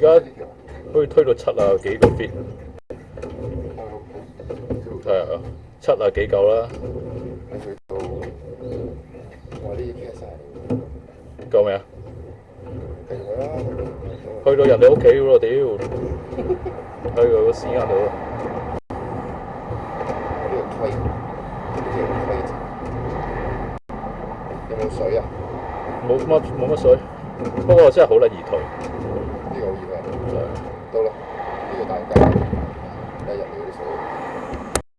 家可以推到7啊幾個 feet，係啊，7啊幾嚿啦。你去到我啲 cast 晒，夠未啊？停佢啦，去到人哋屋企喎，屌！去佢個屎眼度。我呢個規，呢個規則有冇水啊？冇乜水，不過真係好撚易退。呢個好熱啊！係到啦，呢個大家。